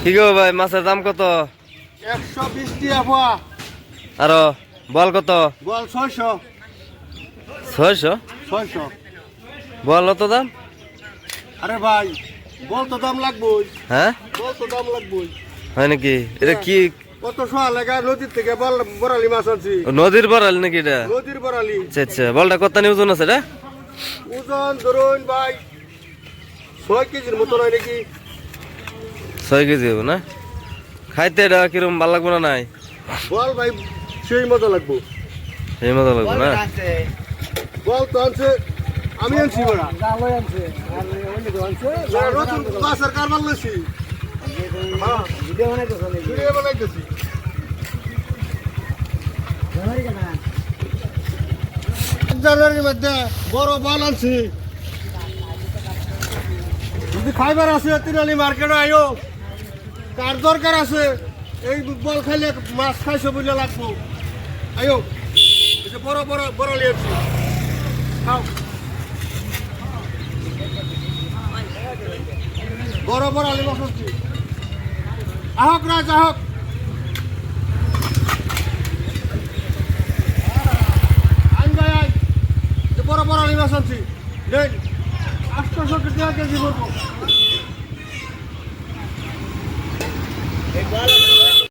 কি গো ভাই, মাছের দাম কত? 120 টাকা পোয়া। আরো বল কত? বল 600। 600? 600। বল কত দাম? আরে ভাই, বল তো দাম লাগবই। হ্যাঁ, বল তো দাম লাগবই। হয় নাকি? এটা কি কত সোয়া লাগা? নদীর থেকে বরালি মাছ আনছি। নদীর বড়াল নাকি এটা? নদীর বরালি। আচ্ছা আচ্ছা, বলটা কত নি ওজন আছে এটা? ওজন ধরুন ভাই 6 কেজির মতো হয় নাকি। 6 কেজি হবে না? খাইতে এটা কিরম ভালো লাগবে না? নাই বল ভাই সেই মতো লাগবো। সেই মতো লাগবে না? বল তো আনছে, আমি আনছি বড়া। নতুন মাছের কারবার লইছি। হ্যাঁ, ভিডিও বানাইতেছি। জানুয়ারির মধ্যে বড় বল আনছি। যদি খাইবার আছে তিনালি মার্কেটে আইও, কার দরকার আছে এই বল খাইলে মাছ খাইছো বুঝলে লাগবো। আইও, এই যে বড় বড় বড় লিয়েছি, খাও। বড় বড় আলি মাছ আনছি। আহক রাজ আহক। আইন ভাই আইন, যে বড় বড় আলি মাছ আনছি। দেখ 800 টাকা কেজি পড়বো।